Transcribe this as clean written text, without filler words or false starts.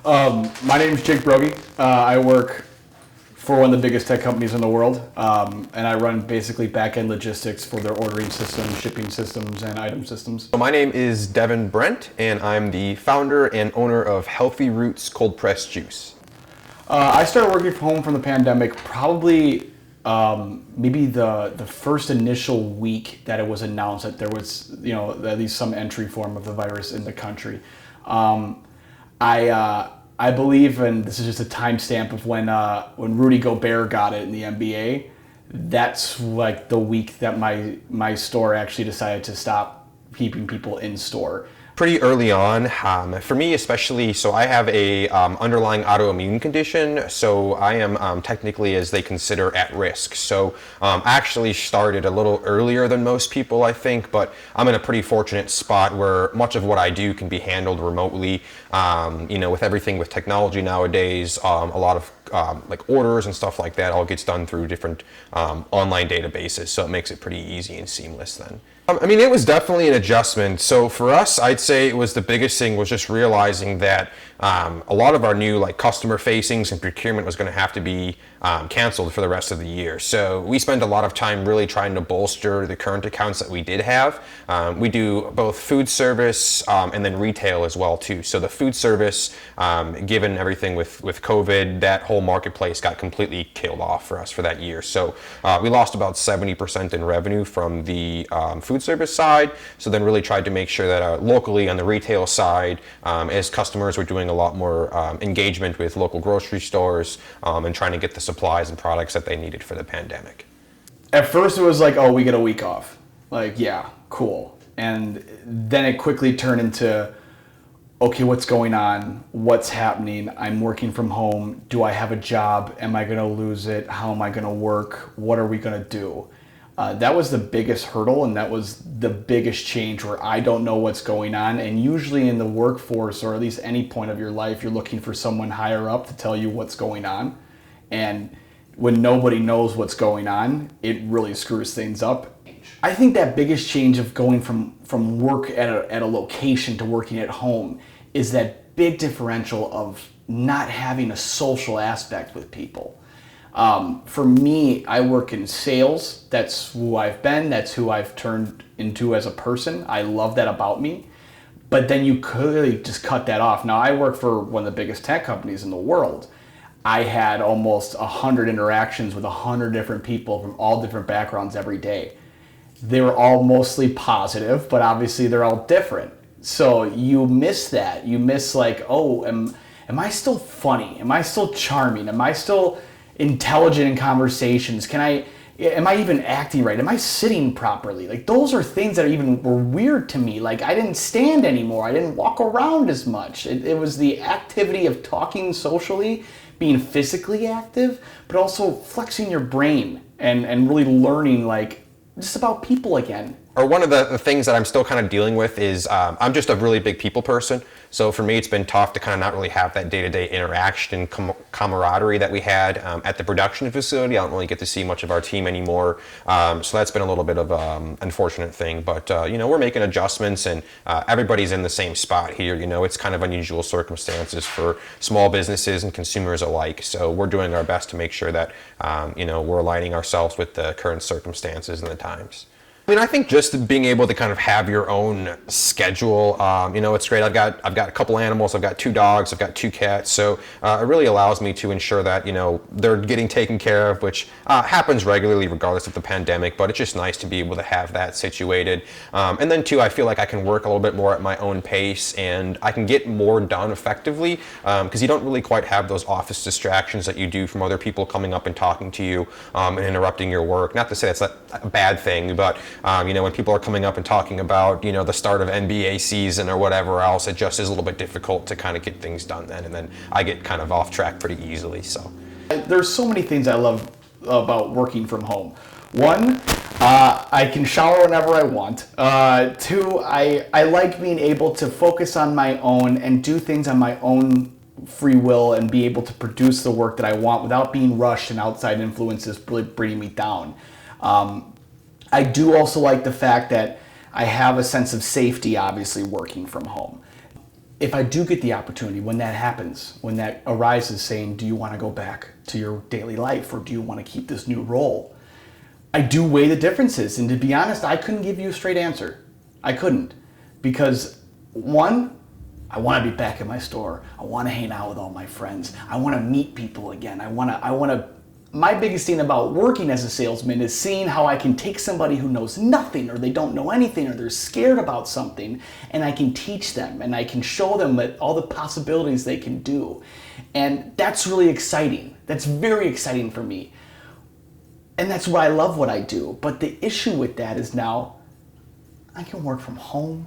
My name is Jake Brogy. I work for one of the biggest tech companies in the world, and I run basically back-end logistics for their ordering systems, shipping systems, and item systems. So my name is Devin Brent, and I'm the founder and owner of Healthy Roots Cold Pressed Juice. I started working from home from the pandemic probably maybe the first initial week that it was announced that there was, at least some entry form of the virus in the country. I believe, and this is just a timestamp of when Rudy Gobert got it in the NBA. That's like the week that my store actually decided to stop keeping people in store. Pretty early on, for me especially, so I have a underlying autoimmune condition, so I am technically, as they consider, at risk. So I actually started a little earlier than most people, I think, but I'm in a pretty fortunate spot where much of what I do can be handled remotely. With everything with technology nowadays, a lot of like orders and stuff like that all gets done through different online databases, so it makes it pretty easy and seamless then. It was definitely an adjustment. So for us, I'd say it was the biggest thing was just realizing that a lot of our new like customer facings and procurement was going to have to be canceled for the rest of the year. So we spent a lot of time really trying to bolster the current accounts that we did have. We do both food service and then retail as well too. So the food service, given everything with COVID, that whole marketplace got completely killed off for us for that year. So we lost about 70% in revenue from the food service side. So then really tried to make sure that locally on the retail side, as customers were doing a lot more engagement with local grocery stores and trying to get the supplies and products that they needed for the pandemic. At first it was like, oh, we get a week off. Like, yeah, cool. And then it quickly turned into, okay, what's going on? What's happening? I'm working from home. Do I have a job? Am I going to lose it? How am I going to work? What are we going to do? That was the biggest hurdle, and that was the biggest change where I don't know what's going on. And usually in the workforce, or at least any point of your life, you're looking for someone higher up to tell you what's going on. And when nobody knows what's going on, it really screws things up. I think that biggest change of going from work at a location to working at home is that big differential of not having a social aspect with people. For me, I work in sales. That's who I've been. That's who I've turned into as a person. I love that about me. But then you clearly just cut that off. Now, I work for one of the biggest tech companies in the world. I had almost 100 interactions with 100 different people from all different backgrounds every day. They were all mostly positive, but obviously they're all different. So you miss that. You miss like, oh, am I still funny? Am I still charming? Am I still intelligent in conversations? Am I even acting right? Am I sitting properly? Like, those are things that were weird to me. Like, I didn't stand anymore. I didn't walk around as much. It was the activity of talking socially, being physically active, but also flexing your brain and really learning like just about people again. Or one of the things that I'm still kind of dealing with is I'm just a really big people person. So for me, it's been tough to kind of not really have that day-to-day interaction and camaraderie that we had at the production facility. I don't really get to see much of our team anymore. So that's been a little bit of an unfortunate thing. But, we're making adjustments, and everybody's in the same spot here. It's kind of unusual circumstances for small businesses and consumers alike. So we're doing our best to make sure that, we're aligning ourselves with the current circumstances and the times. I think just being able to kind of have your own schedule, it's great. I've got a couple animals. I've got 2 dogs. I've got 2 cats. So it really allows me to ensure that, they're getting taken care of, which happens regularly regardless of the pandemic. But it's just nice to be able to have that situated. And then too, I feel like I can work a little bit more at my own pace, and I can get more done effectively because you don't really quite have those office distractions that you do from other people coming up and talking to you and interrupting your work. Not to say that's a bad thing, but when people are coming up and talking about, the start of NBA season or whatever else, it just is a little bit difficult to kind of get things done then. And then I get kind of off track pretty easily. So there's so many things I love about working from home. One, I can shower whenever I want. 2, I like being able to focus on my own and do things on my own free will and be able to produce the work that I want without being rushed and outside influences really bringing me down. I do also like the fact that I have a sense of safety, obviously, working from home. if I do get the opportunity, when that happens, when that arises saying, do you want to go back to your daily life or do you want to keep this new role? I do weigh the differences. And to be honest, I couldn't give you a straight answer. I couldn't. Because one, I want to be back in my store. I want to hang out with all my friends. I want to meet people again. My biggest thing about working as a salesman is seeing how I can take somebody who knows nothing or they don't know anything or they're scared about something and I can teach them and I can show them that all the possibilities they can do. And that's really exciting. That's very exciting for me. And that's why I love what I do. But the issue with that is now I can work from home.